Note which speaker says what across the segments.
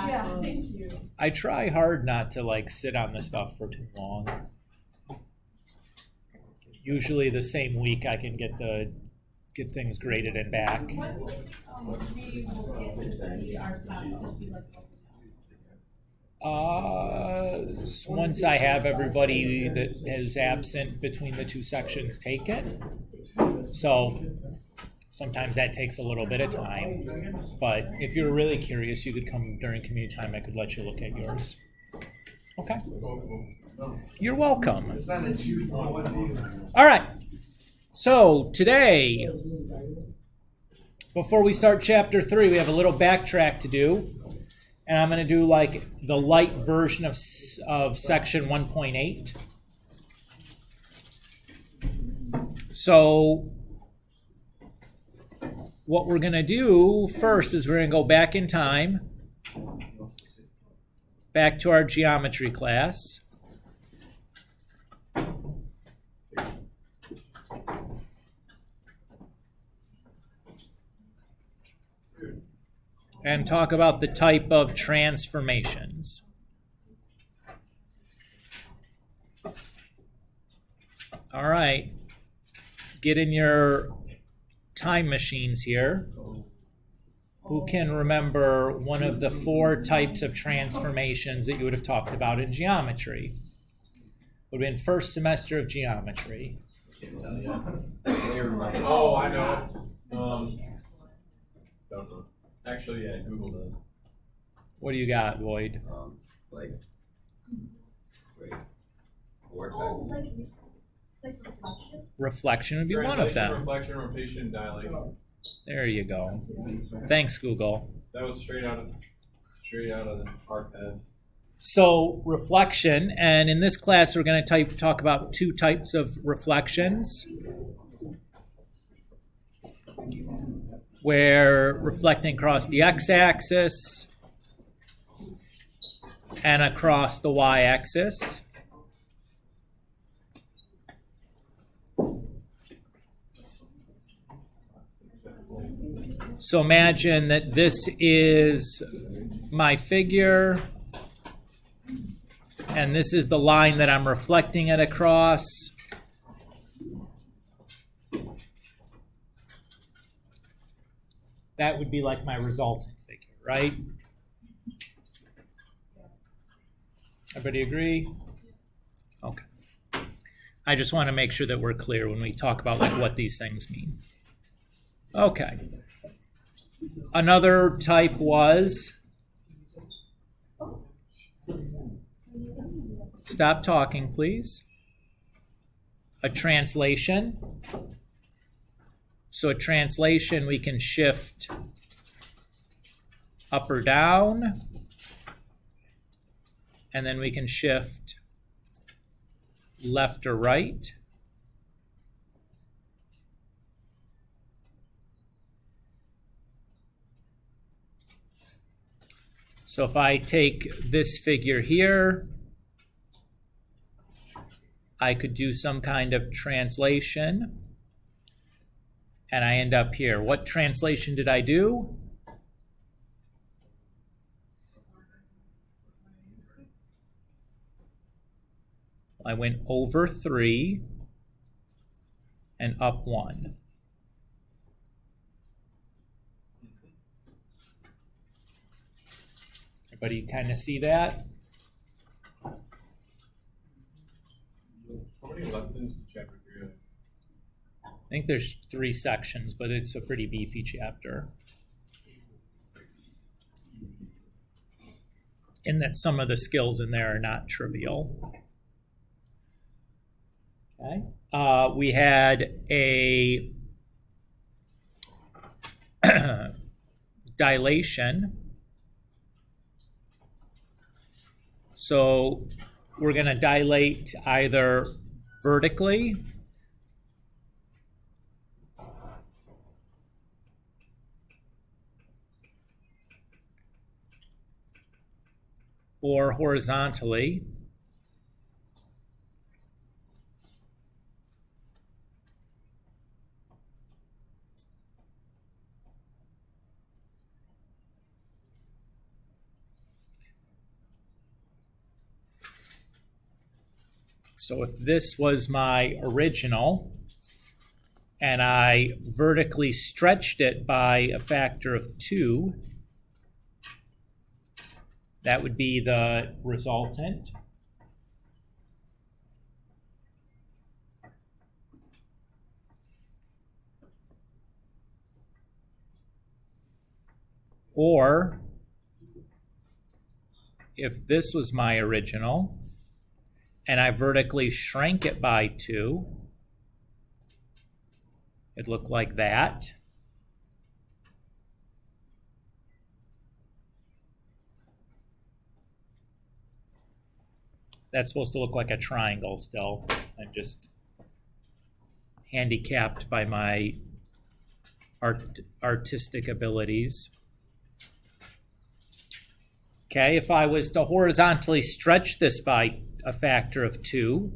Speaker 1: Yeah, thank you.
Speaker 2: I try hard not to like sit on the stuff for too long. Usually the same week I can get things graded and back.
Speaker 1: When we will get to see our stuff to see what's going
Speaker 2: Once I have everybody that is absent between the two sections take it. So sometimes that takes a little bit of time. But if you're really curious, you could come during community time. I could let you look at yours. Okay. You're welcome. All right. So today, before we start chapter 3, we have a little backtrack to do. And I'm going to do like the light version of section 1.8. So what we're going to do first is we're going to go back in time, back to our geometry class. And talk about the type of transformations. All right. Get in your time machines here. Who can remember one of the 4 types of transformations that you would have talked about in geometry? Would have been first semester of geometry.
Speaker 3: Oh, I know. Don't know. Actually, yeah, Google does.
Speaker 2: What do you got, Lloyd?
Speaker 4: Wait.
Speaker 1: Like reflection?
Speaker 2: Reflection would be one of them.
Speaker 3: Reflection, rotation, dilation.
Speaker 2: There you go. Thanks, Google.
Speaker 3: That was straight out of the archive.
Speaker 2: So reflection, and in this class we're going to talk about 2 types of reflections. We're reflecting across the x-axis and across the y-axis. So imagine that this is my figure, and this is the line that I'm reflecting it across. That would be like my resultant figure, right? Everybody agree? Okay. I just want to make sure that we're clear when we talk about like what these things mean. Okay. Another type was, stop talking, please. A translation. So a translation, we can shift up or down, and then we can shift left or right. So if I take this figure here, I could do some kind of translation. And I end up here. What translation did I do? I went over 3 and up 1. Everybody kind of see that?
Speaker 3: How many lessons chapter 3?
Speaker 2: I think there's 3 sections, but it's a pretty beefy chapter. In that some of the skills in there are not trivial. Okay. We had a dilation. So we're going to dilate either vertically or horizontally. So if this was my original, and I vertically stretched it by a factor of 2, that would be the resultant. Or if this was my original, and I vertically shrank it by 2, it'd look like that. That's supposed to look like a triangle still. I'm just handicapped by my artistic abilities. Okay, if I was to horizontally stretch this by a factor of 2,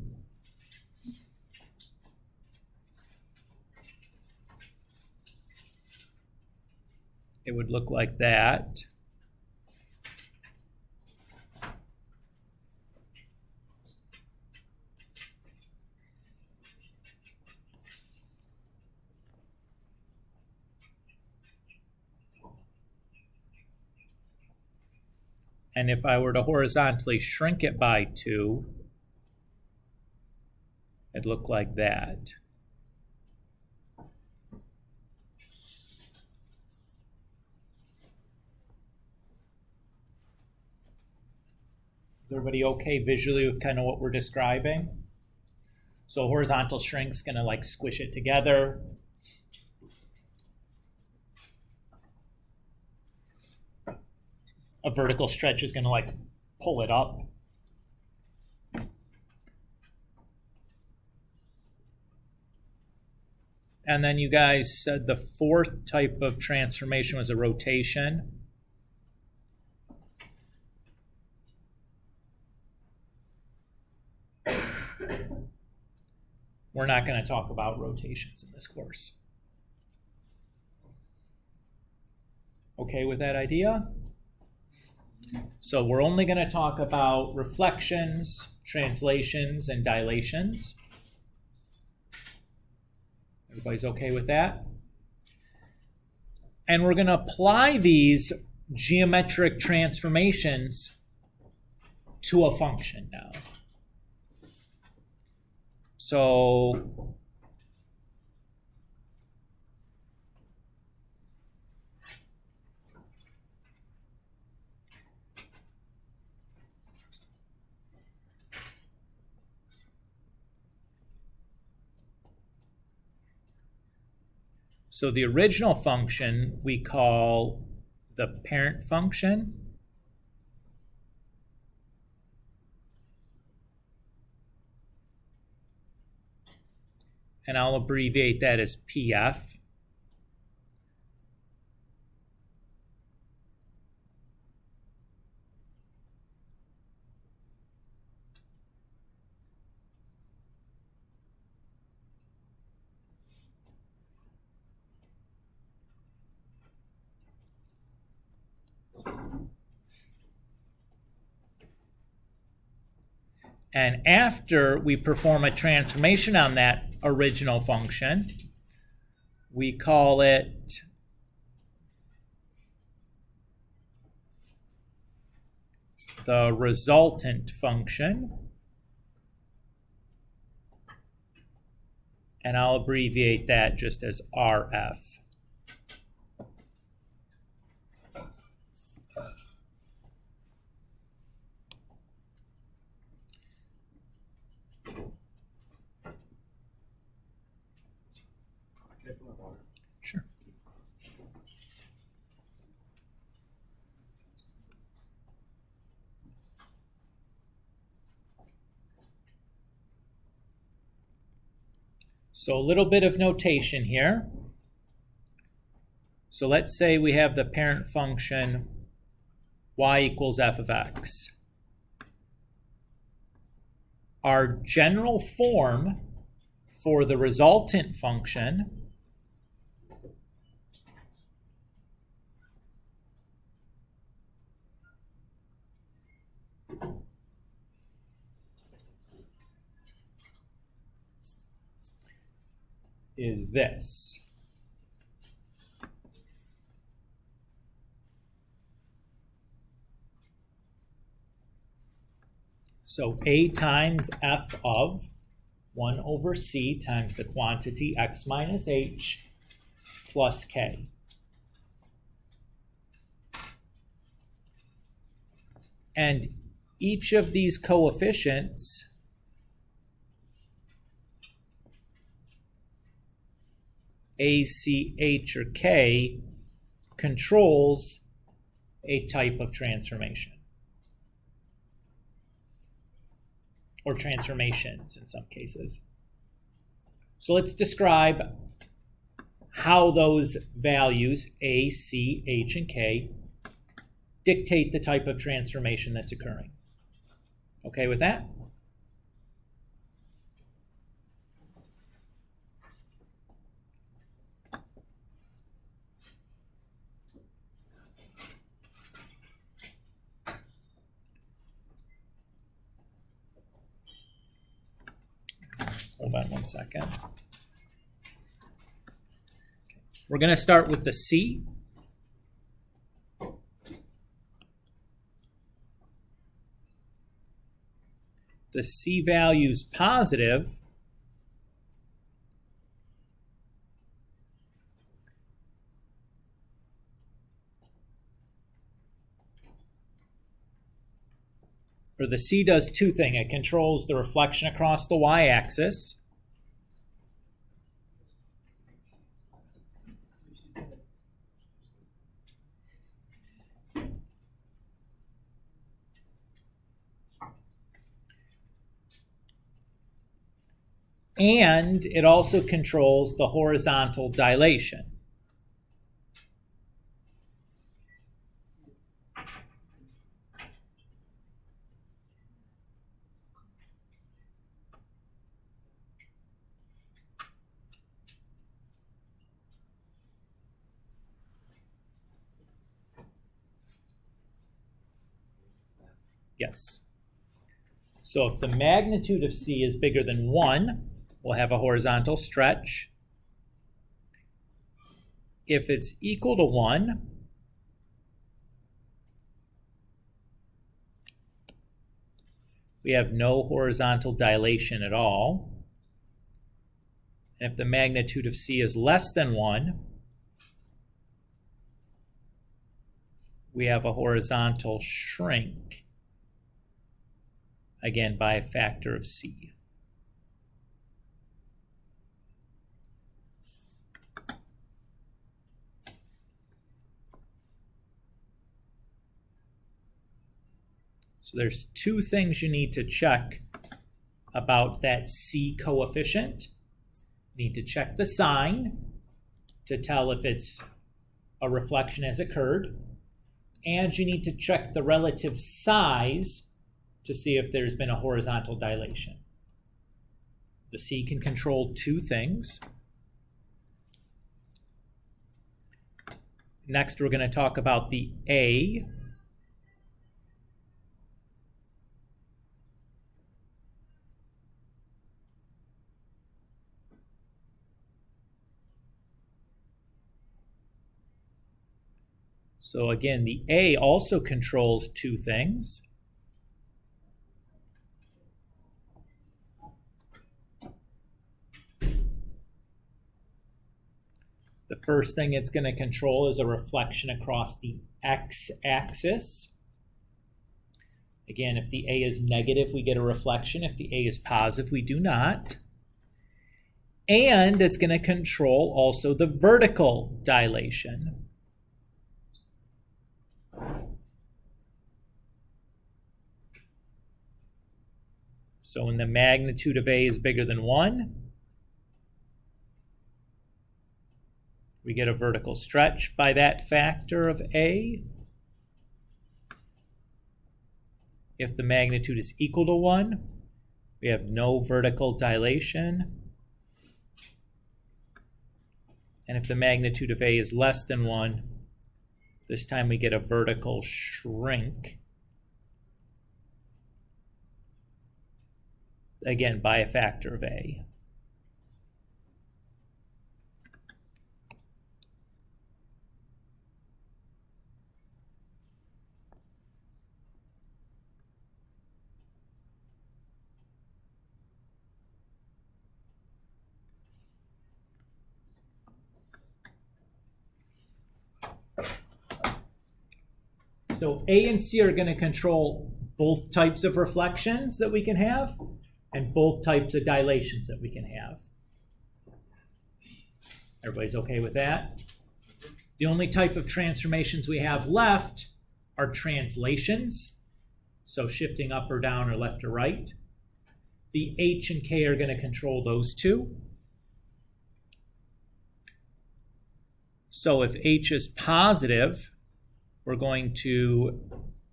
Speaker 2: it would look like that. And if I were to horizontally shrink it by 2, it'd look like that. Is everybody okay visually with kind of what we're describing? So horizontal shrink's going to like squish it together. A vertical stretch is going to like pull it up. And then you guys said the fourth type of transformation was a rotation. We're not going to talk about rotations in this course. Okay with that idea? So we're only going to talk about reflections, translations, and dilations. Everybody's okay with that? And we're going to apply these geometric transformations to a function now. So the original function we call the parent function. And I'll abbreviate that as PF. And after we perform a transformation on that original function, we call it the resultant function. And I'll abbreviate that just as RF. Sure. So a little bit of notation here. So let's say we have the parent function y equals f of x. Our general form for the resultant function is this. So A times F of 1 over C times the quantity x minus h plus k. And each of these coefficients A, C, H, or K controls a type of transformation. Or transformations in some cases. So let's describe how those values A, C, H, and K dictate the type of transformation that's occurring. Okay with that? Hold on one second. We're going to start with the C. The C value is positive. Or the C does two things. It controls the reflection across the y-axis. And it also controls the horizontal dilation. Yes. So if the magnitude of C is bigger than 1, we'll have a horizontal stretch. If it's equal to 1, we have no horizontal dilation at all. And if the magnitude of C is less than 1, we have a horizontal shrink, again by a factor of C. So there's two things you need to check about that C coefficient. You need to check the sign to tell if it's a reflection has occurred. And you need to check the relative size to see if there's been a horizontal dilation. The C can control two things. Next, we're going to talk about the A. So again, the A also controls two things. The first thing it's going to control is a reflection across the x-axis. Again, if the A is negative, we get a reflection. If the A is positive, we do not. And it's going to control also the vertical dilation. So when the magnitude of A is bigger than 1, we get a vertical stretch by that factor of A. If the magnitude is equal to 1, we have no vertical dilation. And if the magnitude of A is less than 1, this time we get a vertical shrink. Again, by a factor of A. So A and C are going to control both types of reflections that we can have and both types of dilations that we can have. Everybody's okay with that? The only type of transformations we have left are translations, so shifting up or down or left or right. The H and K are going to control those two. So if H is positive, we're going to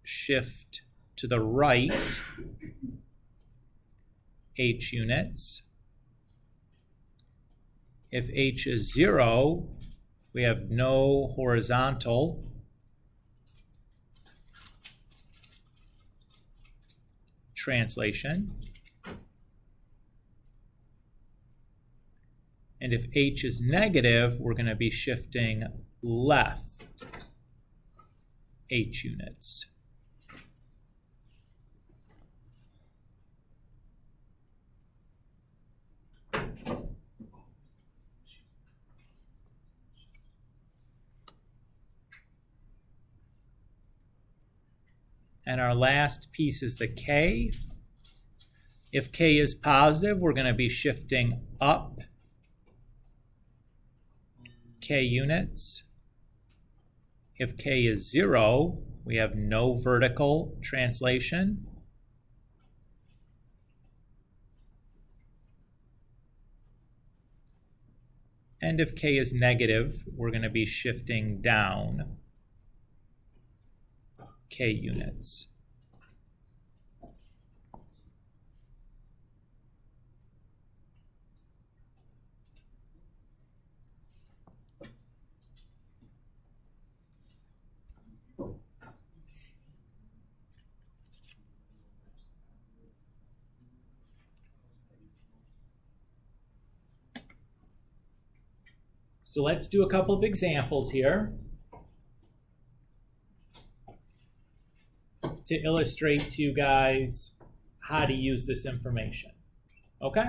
Speaker 2: shift to the right H units. If H is 0, we have no horizontal. Translation. And if H is negative, we're going to be shifting left H units. And our last piece is the K. If K is positive, we're going to be shifting up K units. If K is 0, we have no vertical translation. And if K is negative, we're going to be shifting down K units. So let's do a couple of examples here to illustrate to you guys how to use this information. Okay?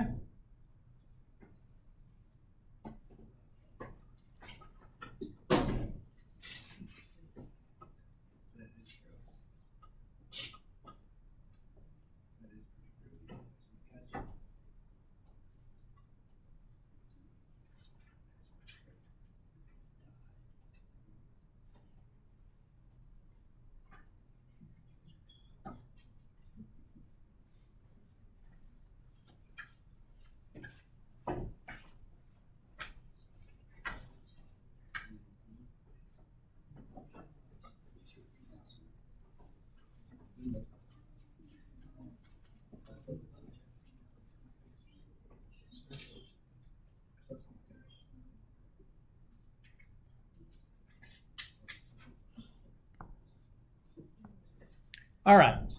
Speaker 2: All right,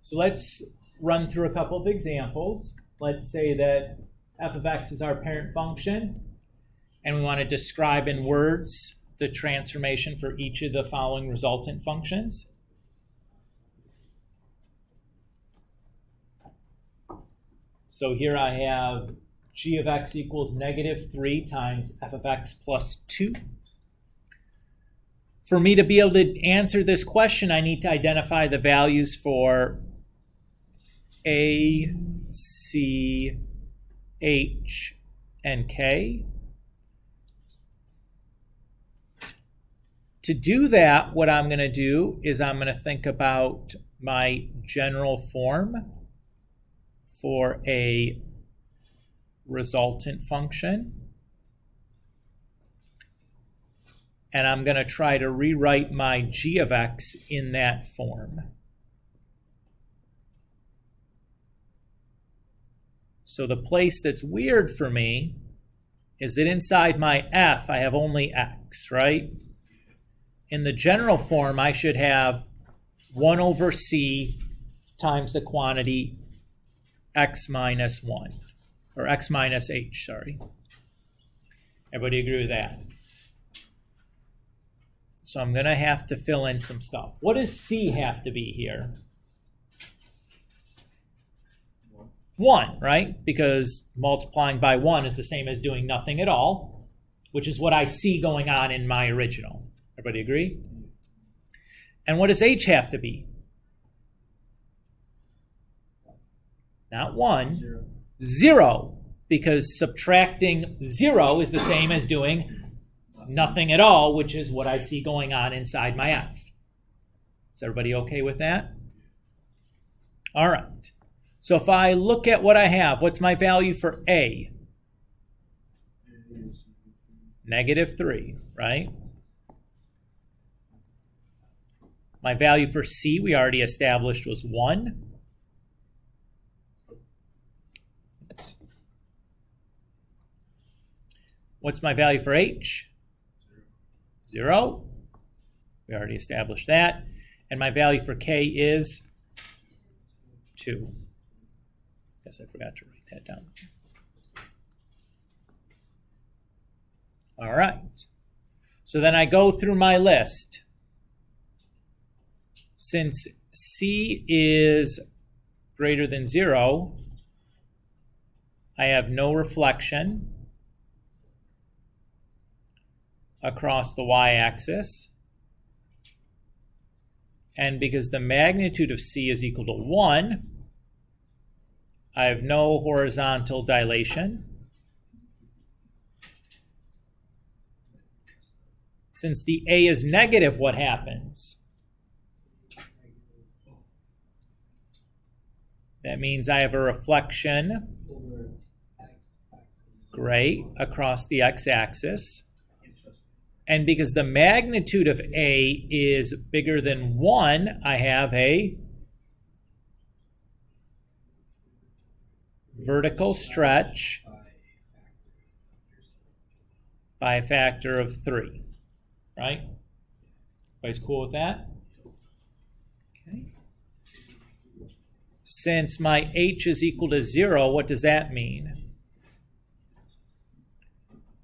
Speaker 2: so let's run through a couple of examples. Let's say that f of x is our parent function, and we want to describe in words the transformation for each of the following resultant functions. So here I have g of x equals -3 times f of x plus 2. For me to be able to answer this question, I need to identify the values for A, C, H, and K. To do that, what I'm going to do is I'm going to think about my general form for a resultant function. And I'm going to try to rewrite my g of x in that form. So the place that's weird for me is that inside my f, I have only x, right? In the general form, I should have 1 over c times the quantity x minus 1, or x minus h, sorry. Everybody agree with that? So I'm going to have to fill in some stuff. What does c have to be here? 1, right? Because multiplying by 1 is the same as doing nothing at all, which is what I see going on in my original. Everybody agree? And what does h have to be? Not 1, 0, because subtracting 0 is the same as doing nothing at all, which is what I see going on inside my f. Is everybody okay with that? All right. So if I look at what I have, what's my value for a? -3, right? My value for c, we already established, was 1. Oops. What's my value for h? 0. We already established that. And my value for k is 2. Guess I forgot to write that down. All right. So then I go through my list. Since c is greater than 0, I have no reflection across the y-axis. And because the magnitude of c is equal to 1, I have no horizontal dilation. Since the a is negative, what happens? That means I have a reflection, great, across the x-axis. And because the magnitude of a is bigger than 1, I have a vertical stretch by a factor of 3, right? Everybody's cool with that? Okay. Since my h is equal to 0, what does that mean?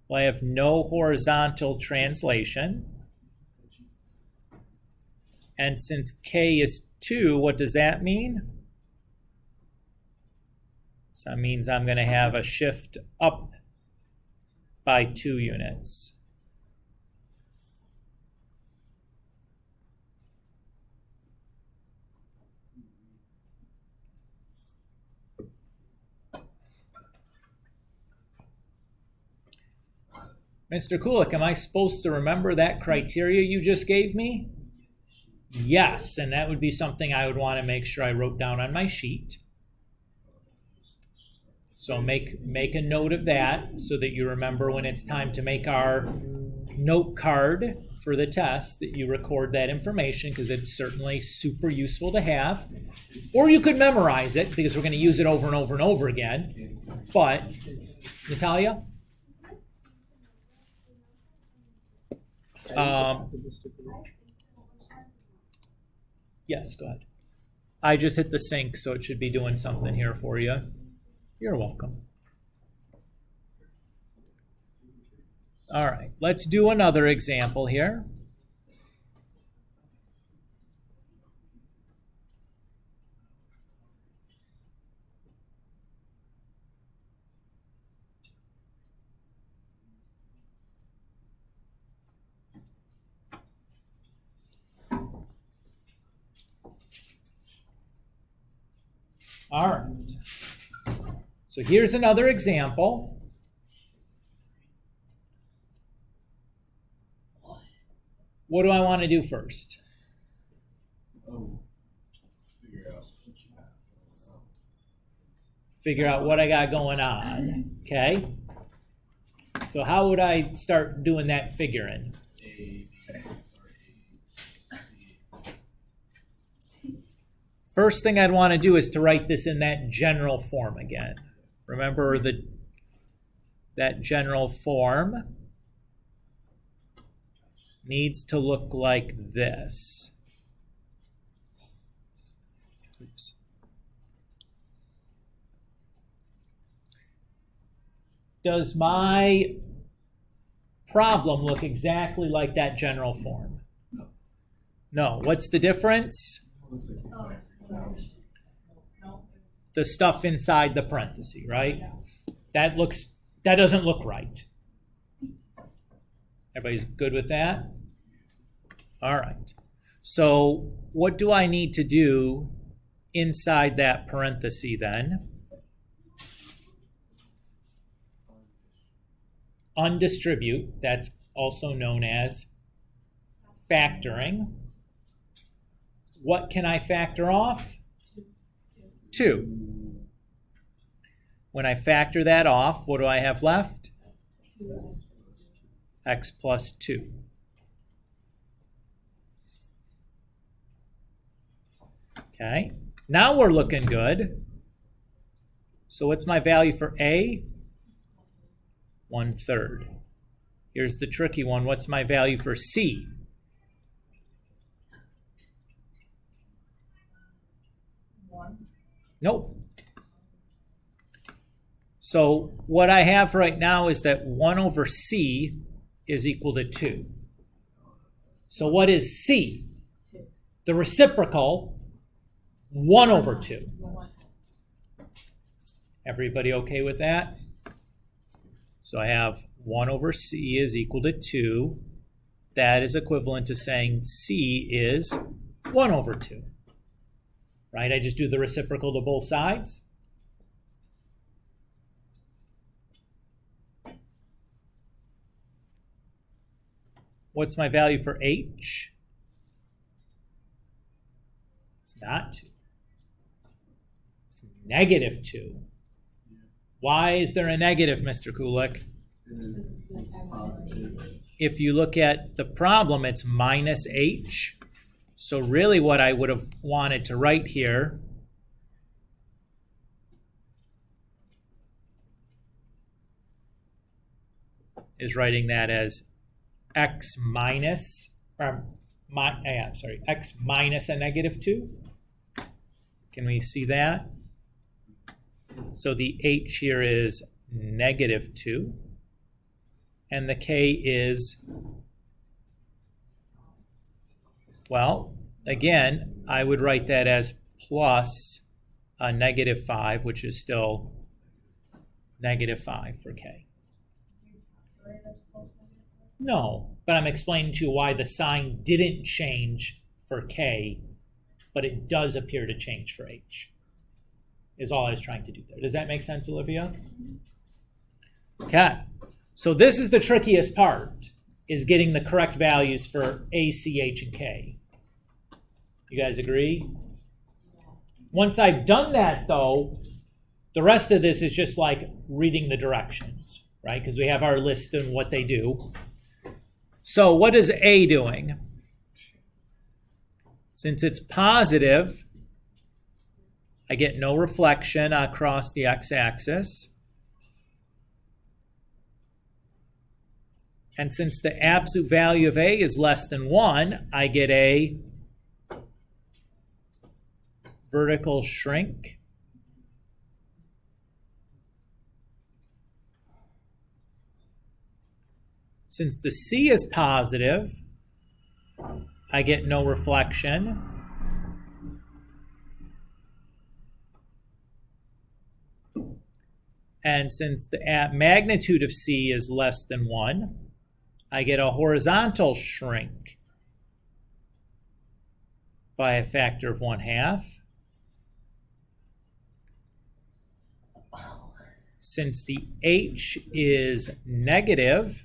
Speaker 2: Well, I have no horizontal translation. And since k is 2, what does that mean? So that means I'm going to have a shift up by 2 units. Mr. Kulik, am I supposed to remember that criteria you just gave me? Yes, and that would be something I would want to make sure I wrote down on my sheet. So make a note of that so that you remember when it's time to make our note card for the test that you record that information, because it's certainly super useful to have. Or you could memorize it because we're going to use it over and over and over again. But, Natalia? Yes, go ahead. I just hit the sync, so it should be doing something here for you. You're welcome. All right, let's do another example here. All right. So here's another example. What do I want to do first? Figure out what I got going on. Okay. So how would I start doing that figuring? First thing I'd want to do is to write this in that general form again. Remember that general form needs to look like this. Oops. Does my problem look exactly like that general form? No. What's the difference? The stuff inside the parenthesis, right? That doesn't look right. Everybody's good with that? All right. So what do I need to do inside that parenthesis then? Undistribute, that's also known as factoring. What can I factor off? 2. When I factor that off, what do I have left? X plus 2. Okay, now we're looking good. So what's my value for A? 1/3. Here's the tricky one. What's my value for C? Nope. So what I have right now is that 1/C is equal to 2. So what is C? The reciprocal, 1/2. Everybody okay with that? So I have 1/C is equal to 2. That is equivalent to saying C is 1/2. Right? I just do the reciprocal to both sides. What's my value for H? It's not 2. It's -2. Why is there a negative, Mr. Kulik? If you look at the problem, it's minus H. So really what I would have wanted to write here is writing that as x minus, x minus a -2. Can we see that? So the H here is -2, and the K is, well, again, I would write that as plus a -5, which is still -5 for K. No, but I'm explaining to you why the sign didn't change for K, but it does appear to change for H, is all I was trying to do there. Does that make sense, Olivia? Okay, so this is the trickiest part, is getting the correct values for A, C, H, and K. You guys agree? Once I've done that, though, the rest of this is just like reading the directions, right? Because we have our list and what they do. So what is A doing? Since it's positive, I get no reflection across the x-axis. And since the absolute value of A is less than 1, I get a vertical shrink. Since the C is positive, I get no reflection. And since the magnitude of C is less than 1, I get a horizontal shrink by a factor of 1/2. Since the H is negative,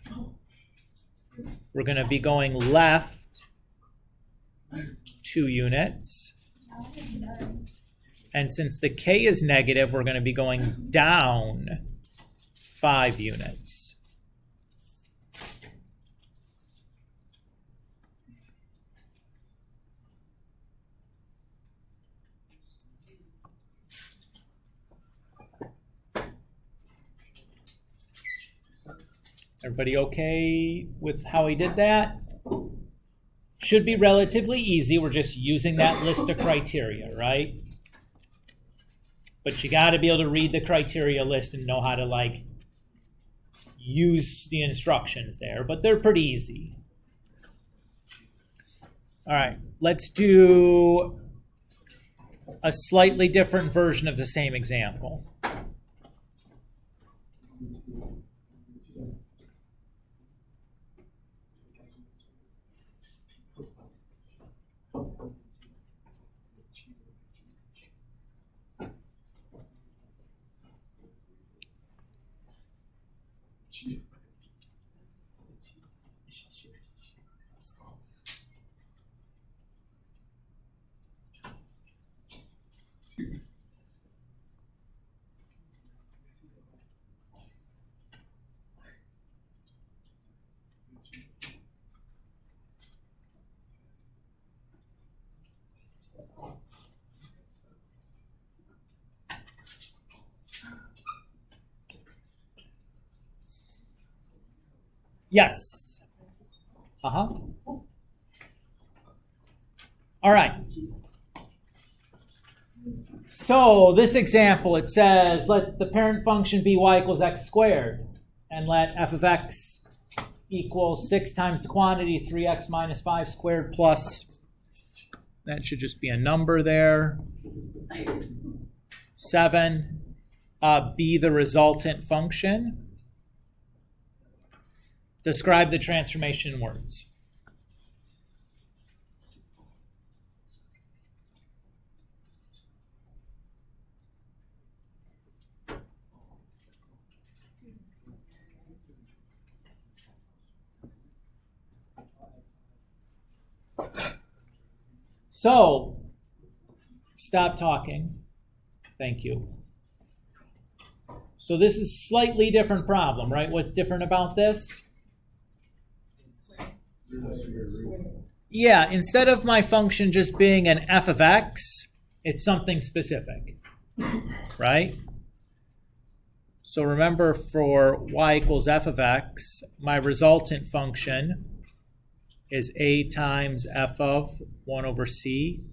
Speaker 2: we're going to be going left 2 units. And since the K is negative, we're going to be going down 5 units. Everybody okay with how he did that? Should be relatively easy. We're just using that list of criteria, right? But you got to be able to read the criteria list and know how to like use the instructions there, but they're pretty easy. All right, let's do a slightly different version of the same example. Yes. Uh-huh. All right. So this example, it says, let the parent function be y equals x squared, and let f of x equal 6 times the quantity 3x minus 5 squared plus, that should just be a number there, 7, be the resultant function. Describe the transformation in words. So, stop talking. Thank you. So this is a slightly different problem, right? What's different about this? Yeah, instead of my function just being an f of x, it's something specific, right? So remember, for y equals f of x, my resultant function is a times f of 1 over c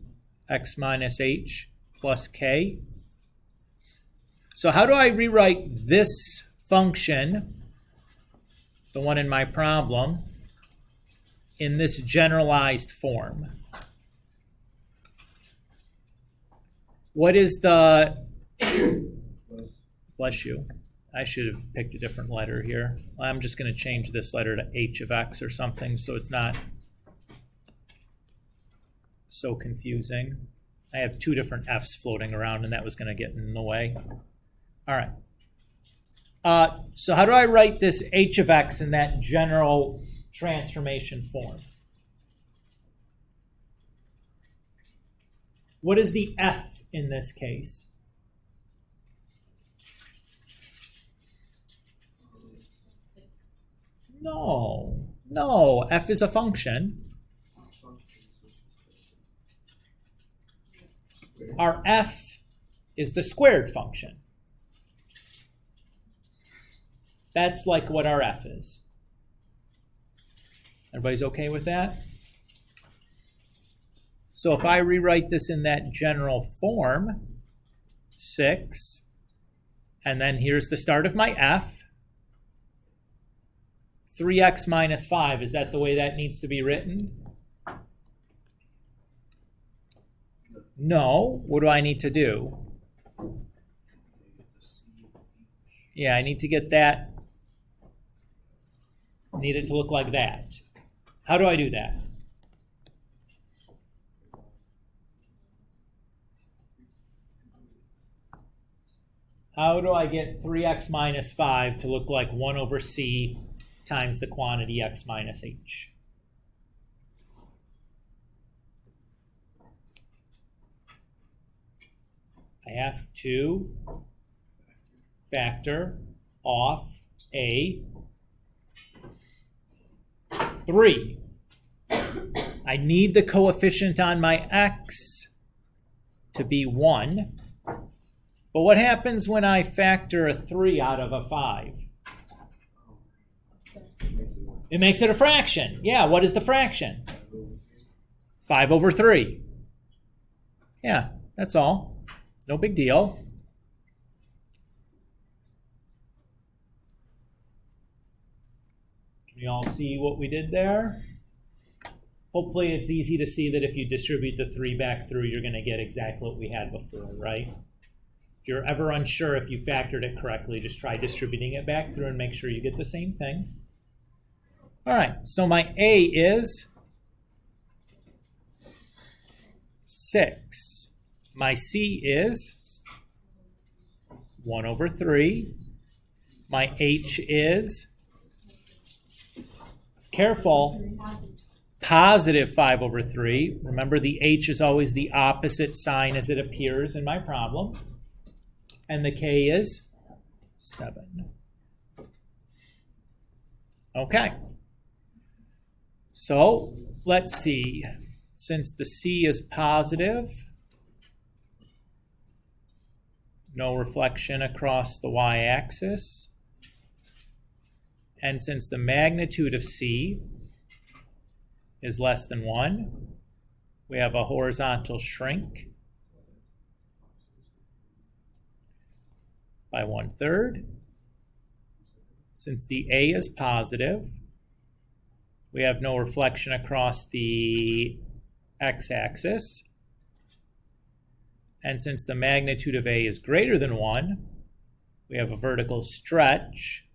Speaker 2: x minus h plus k. So how do I rewrite this function, the one in my problem, in this generalized form? What is the... Bless you. I should have picked a different letter here. I'm just going to change this letter to h of x or something so it's not so confusing. I have 2 different f's floating around and that was going to get in the way. All right. So how do I write this h of x in that general transformation form? What is the f in this case? No, f is a function. Our f is the squared function. That's like what our f is. Everybody's okay with that? So if I rewrite this in that general form, 6, and then here's the start of my f, 3x minus 5, is that the way that needs to be written? No. What do I need to do? Yeah, I need to get that. I need it to look like that. How do I do that? How do I get 3x minus 5 to look like 1 over c times the quantity x minus h? I have to factor off a 3. I need the coefficient on my x to be 1. But what happens when I factor a 3 out of a 5? It makes it a fraction. Yeah, what is the fraction? 5 over 3. Yeah, that's all. No big deal. Can you all see what we did there? Hopefully it's easy to see that if you distribute the 3 back through, you're going to get exactly what we had before, right? If you're ever unsure if you factored it correctly, just try distributing it back through and make sure you get the same thing. All right, so my A is 6. My C is 1 over 3. My H is careful, positive 5 over 3. Remember, the h is always the opposite sign as it appears in my problem. And the k is 7. Okay. So let's see. Since the c is positive, no reflection across the y-axis. And since the magnitude of c is less than 1, we have a horizontal shrink by 1/3. Since the a is positive, we have no reflection across the x-axis. And since the magnitude of a is greater than 1, we have a vertical stretch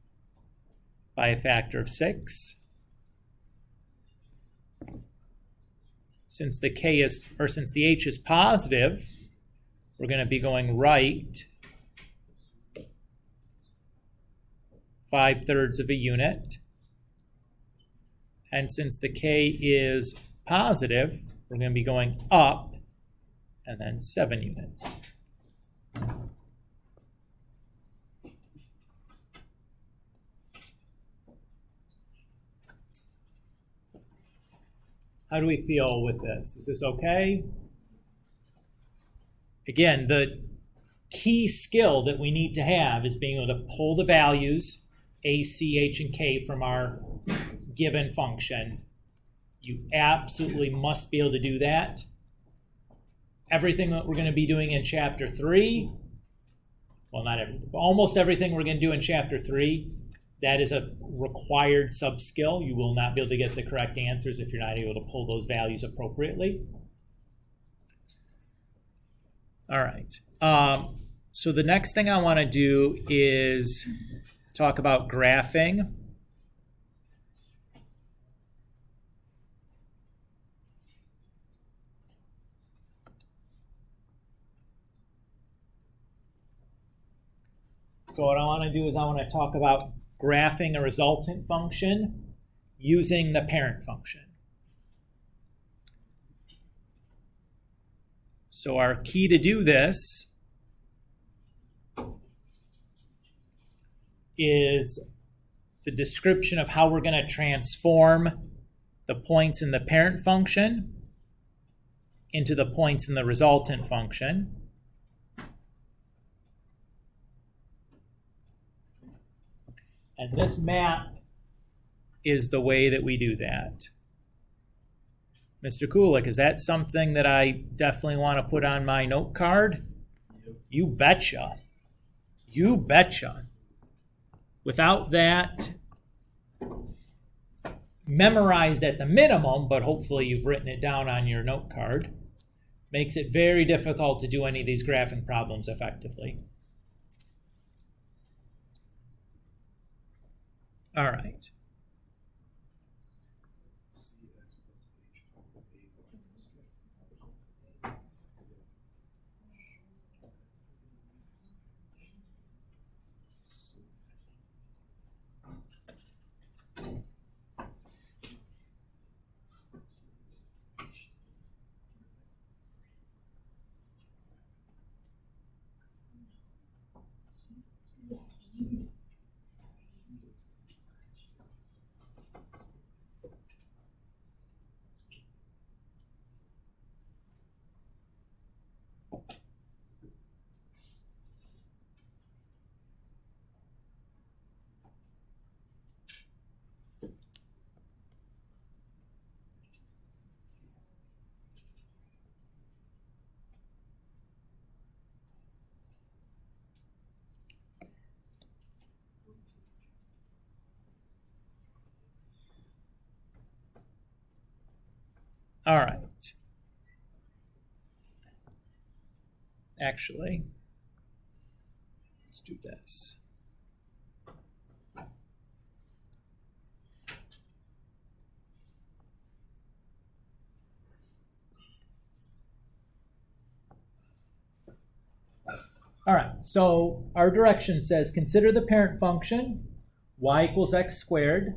Speaker 2: by a factor of 6. Since the h is positive, we're going to be going right 5/3 of a unit. And since the k is positive, we're going to be going up and then 7 units. How do we feel with this? Is this okay? Again, the key skill that we need to have is being able to pull the values a, c, h, and k from our given function. You absolutely must be able to do that. Everything that we're going to be doing in Chapter 3, well, not everything, but almost everything we're going to do in Chapter 3, that is a required sub-skill. You will not be able to get the correct answers if you're not able to pull those values appropriately. All right. So the next thing I want to do is talk about graphing. So what I want to do is I want to talk about graphing a resultant function using the parent function. So our key to do this is the description of how we're going to transform the points in the parent function into the points in the resultant function. And this map is the way that we do that. Mr. Kulik, is that something that I definitely want to put on my note card? You betcha. You betcha. Without that memorized at the minimum, but hopefully you've written it down on your note card, makes it very difficult to do any of these graphing problems effectively. All right. All right. Actually, let's do this. All right, so our direction says consider the parent function, y equals x squared,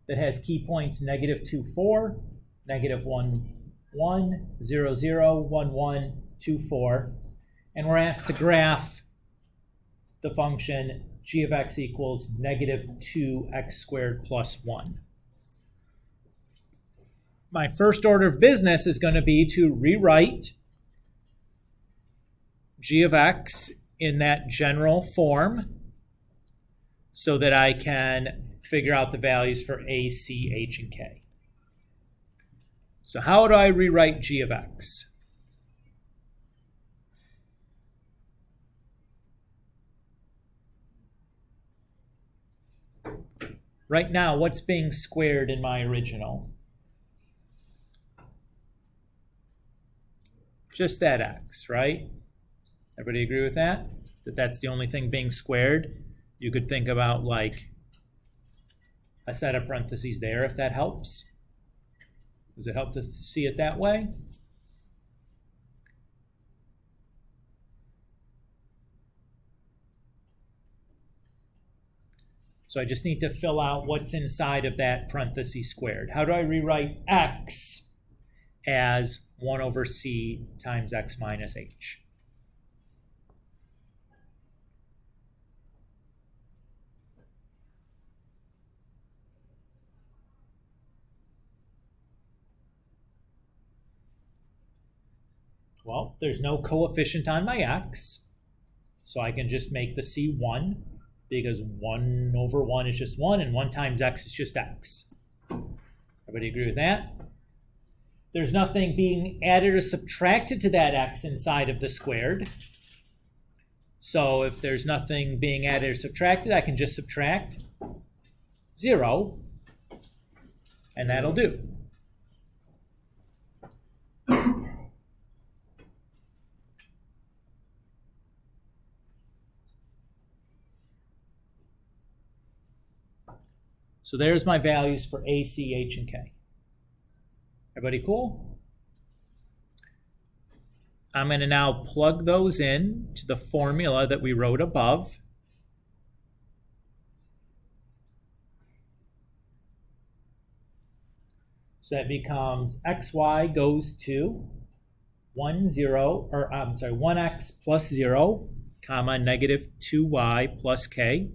Speaker 2: that has key points negative 2, 4, negative 1, 1, 0, 0, 1, 1, 2, 4. And we're asked to graph the function g of x equals negative 2x squared plus 1. My first order of business is going to be to rewrite g of x in that general form so that I can figure out the values for a, c, h, and k. So how do I rewrite g of x? Right now, what's being squared in my original? Just that x, right? Everybody agree with that? That that's the only thing being squared? You could think about like a set of parentheses there if that helps. Does it help to see it that way? So I just need to fill out what's inside of that parenthesis squared. How do I rewrite x as 1 over c times x minus h? Well, there's no coefficient on my x, so I can just make the c 1, because 1 over 1 is just 1, and 1 times x is just x. Everybody agree with that? There's nothing being added or subtracted to that x inside of the squared. So if there's nothing being added or subtracted, I can just subtract 0, and that'll do. So there's my values for a, c, h, and k. Everybody cool? I'm going to now plug those in to the formula that we wrote above. So that becomes xy goes to 1x plus 0, comma, negative 2y plus k.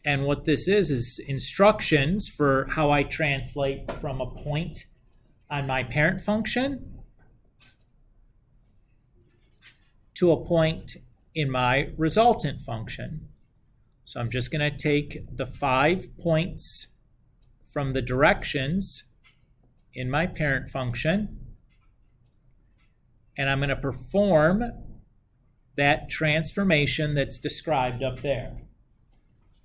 Speaker 2: And what this is instructions for how I translate from a point on my parent function to a point in my resultant function. So I'm just going to take the 5 points from the directions in my parent function, and I'm going to perform that transformation that's described up there.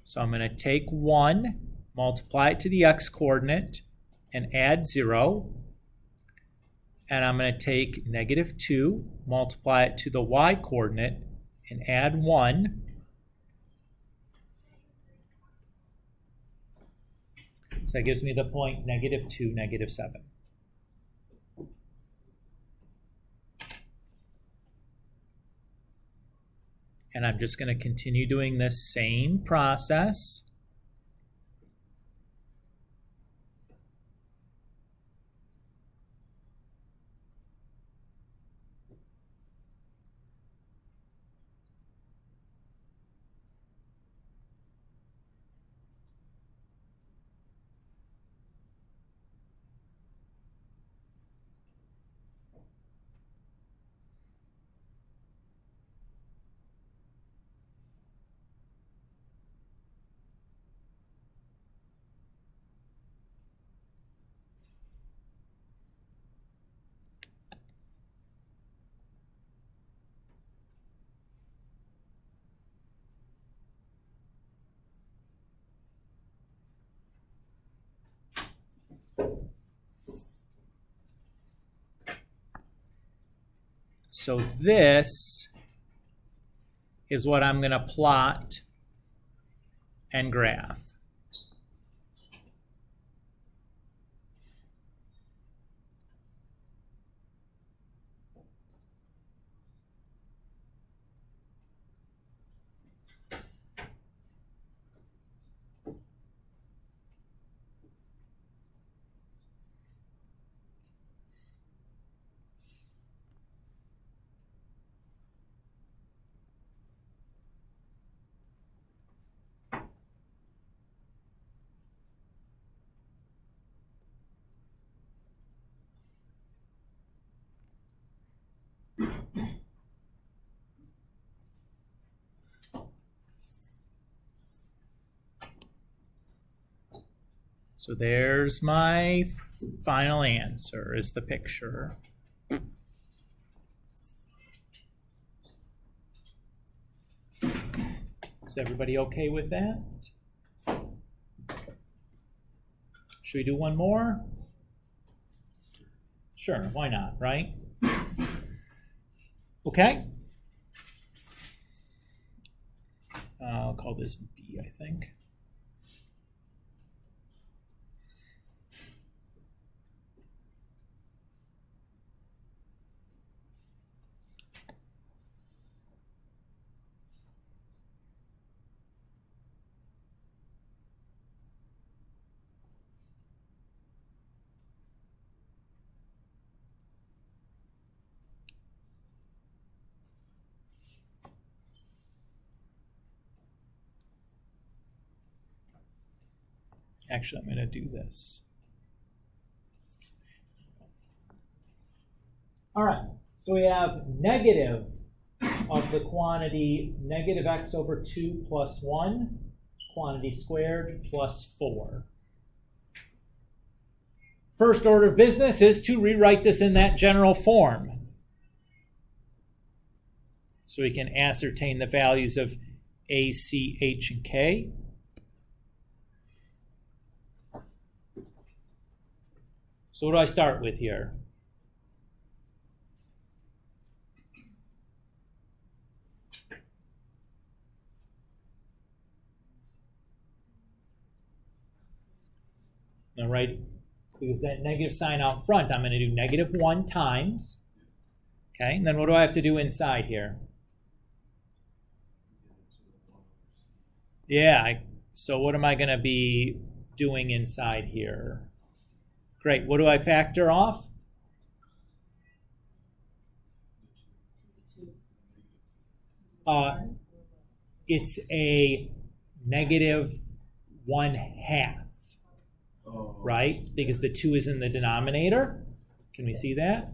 Speaker 2: So I'm going to take 1, multiply it to the x-coordinate, and add 0. And I'm going to take negative 2, multiply it to the y-coordinate, and add 1. So that gives me the point negative 2, negative 7. And I'm just going to continue doing this same process. So this is what I'm going to plot and graph. So there's my final answer, is the picture. Is everybody okay with that? Should we do one more? Sure, why not, right? Okay. I'll call this B, I think. Actually, I'm going to do this. All right, so we have negative of the quantity negative x over 2 plus 1, quantity squared plus 4. First order of business is to rewrite this in that general form, so we can ascertain the values of A, C, H, and K. So what do I start with here? Now, right, because that negative sign out front, I'm going to do negative 1 times. Okay, and then what do I have to do inside here? Yeah, so what am I going to be doing inside here? Great, what do I factor off? It's a negative 1/2, right? Because the 2 is in the denominator. Can we see that?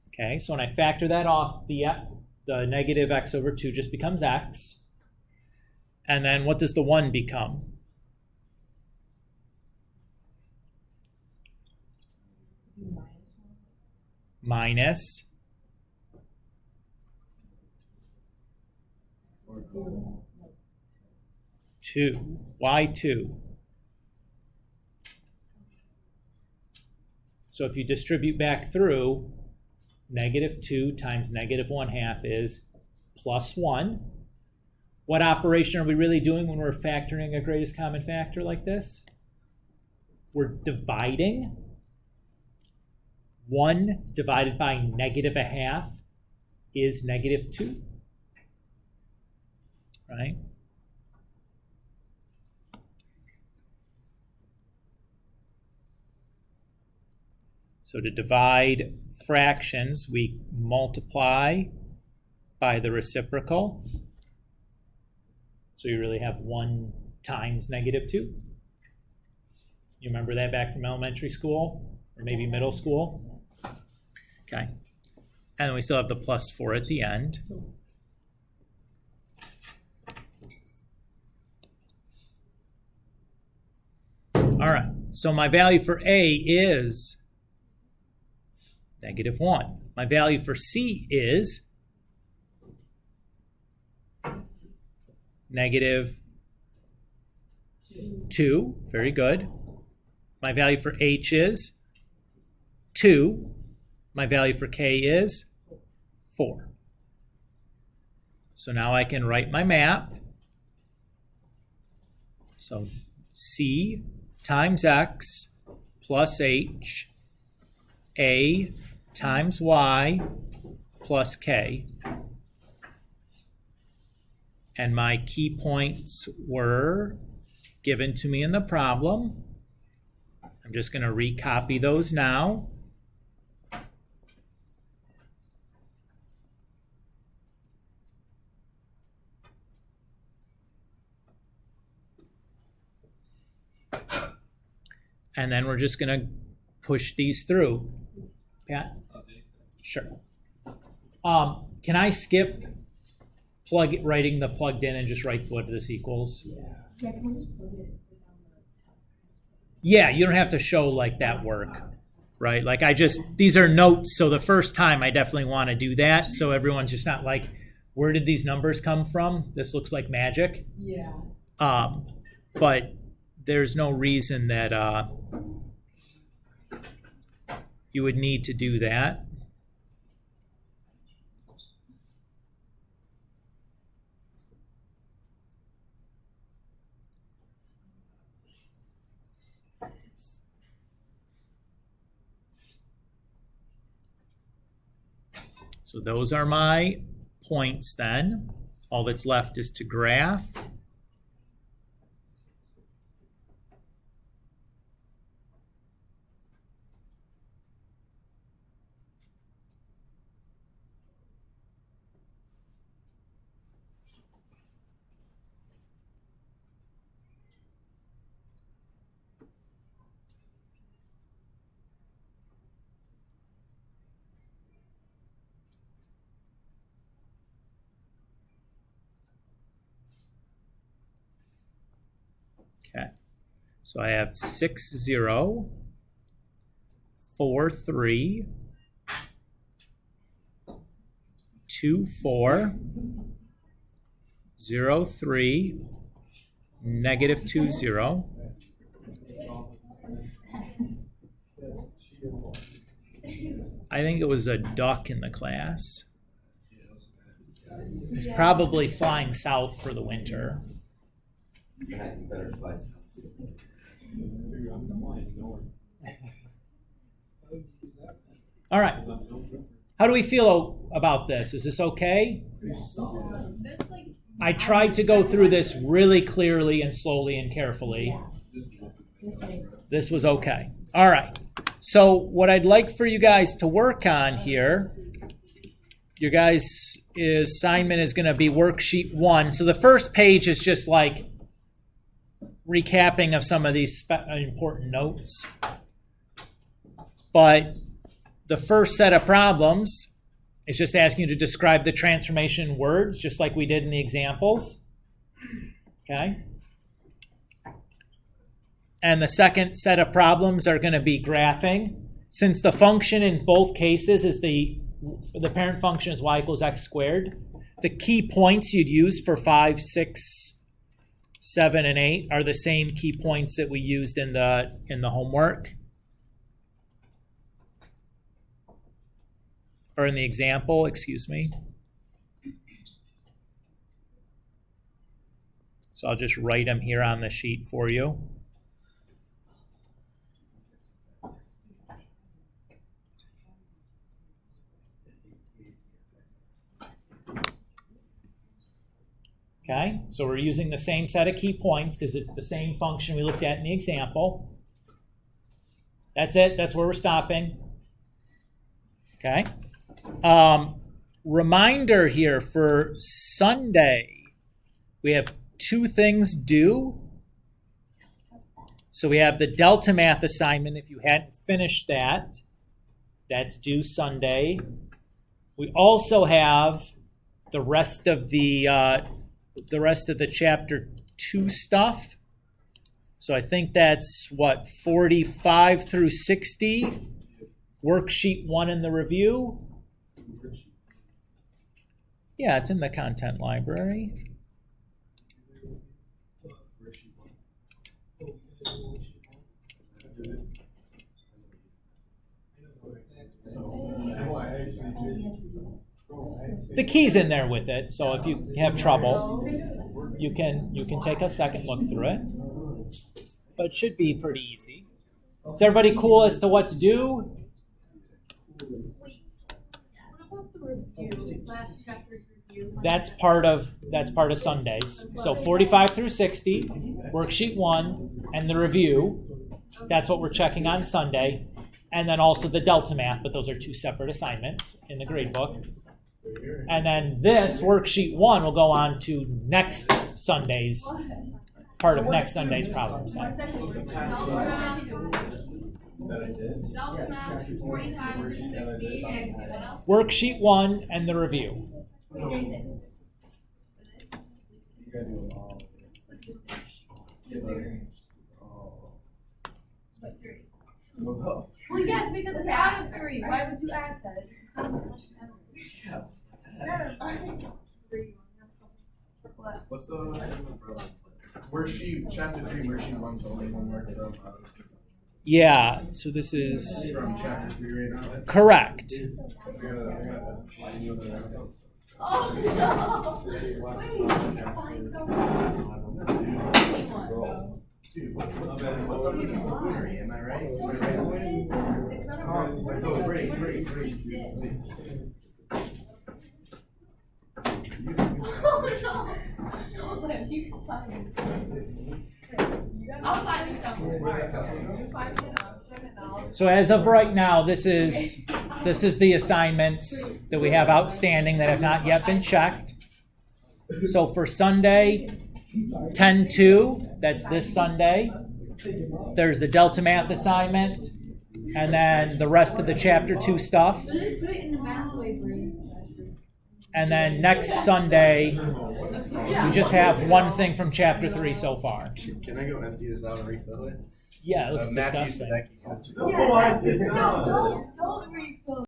Speaker 2: Okay, so when I factor that off, the negative x over 2 just becomes x. And then what does the 1 become? Minus 2. Why 2? So if you distribute back through, negative 2 times negative 1/2 is plus 1. What operation are we really doing when we're factoring a greatest common factor like this? We're dividing. 1 divided by negative 1/2 is negative 2, right? So to divide fractions, we multiply by the reciprocal. So you really have 1 times negative 2. You remember that back from elementary school or maybe middle school? Okay. And then we still have the plus 4 at the end. All right. So my value for A is negative 1. My value for C is negative 2. Very good. My value for H is 2. My value for K is 4. So now I can write my map. So C times X plus H, A times Y plus K. And my key points were given to me in the problem. I'm just going to recopy those now. And then we're just going to push these through. Pat? Sure. Can I skip writing the plugged in and just write what this equals.
Speaker 1: Yeah, can we just plug it down the test?
Speaker 2: Yeah, you don't have to show like that work, right? Like these are notes, so the first time I definitely want to do that, so everyone's just not like, where did these numbers come from? This looks like magic.
Speaker 1: Yeah.
Speaker 2: But there's no reason that you would need to do that. So those are my points then. All that's left is to graph. Okay, so I have 6, 0, 4, 3, 2, 4, 0, 3, negative 2, 0. I think it was a duck in the class. It's probably flying south for the winter. All right. How do we feel about this? Is this okay? I tried to go through this really clearly and slowly and carefully. This was okay. All right. So what I'd like for you guys to work on here, your guys' assignment is going to be worksheet 1. So the first page is just like recapping of some of these important notes. But the first set of problems is just asking you to describe the transformation in words, just like we did in the examples. Okay? And the second set of problems are going to be graphing. Since the function in both cases is the parent function is y equals x squared, the key points you'd use for 5, 6, 7, and 8 are the same key points that we used in the homework. Or in the example, excuse me. So I'll just write them here on the sheet for you. Okay, so we're using the same set of key points because it's the same function we looked at in the example. That's it. That's where we're stopping. Okay. Reminder here for Sunday, we have 2 things due. So we have the Delta Math assignment. If you hadn't finished that, that's due Sunday. We also have the rest of the chapter 2 stuff. So I think that's 45 through 60. Worksheet 1 in the review. Yeah, it's in the content library. The key's in there with it, so if you have trouble, you can take a second look through it. But it should be pretty easy. Is everybody cool as to what to do?
Speaker 1: What about the review, last chapter's review?
Speaker 2: That's part of Sundays. So 45 through 60, worksheet 1, and the review. That's what we're checking on Sunday. And then also the Delta Math, but those are 2 separate assignments in the grade book. And then this worksheet 1 will go on to next Sunday's, part of next Sunday's problem set.
Speaker 1: Delta Math, 45 through 60, and what else?
Speaker 2: Worksheet 1 and the review.
Speaker 1: Well, yes, because it's out of 3. Why would you ask that? It's the dumbest question ever.
Speaker 3: What's the where she chapter 3 where she wants the only homework from?
Speaker 2: Yeah, so this is
Speaker 3: From chapter 3 right now.
Speaker 2: correct.
Speaker 1: Oh no! Wait, find someone.
Speaker 3: What's up with this buffoonery? Am I right?
Speaker 1: It's
Speaker 3: Am I
Speaker 1: so
Speaker 3: right?
Speaker 1: stupid. It's not a
Speaker 3: Break.
Speaker 1: Oh no! Don't let you find it. I'll find you something. Alright, you find it, I'll check it out.
Speaker 2: So as of right now, this is the assignments that we have outstanding that have not yet been checked. So for Sunday, 10-2, that's this Sunday. There's the Delta Math assignment, and then the rest of the Chapter 2 stuff.
Speaker 1: So just put it in the mathway brain.
Speaker 2: And then next Sunday, we just have one thing from Chapter 3 so far.
Speaker 4: Can I go empty this out and refill it?
Speaker 2: Yeah, let's discuss that.
Speaker 1: Yeah, no, don't refill.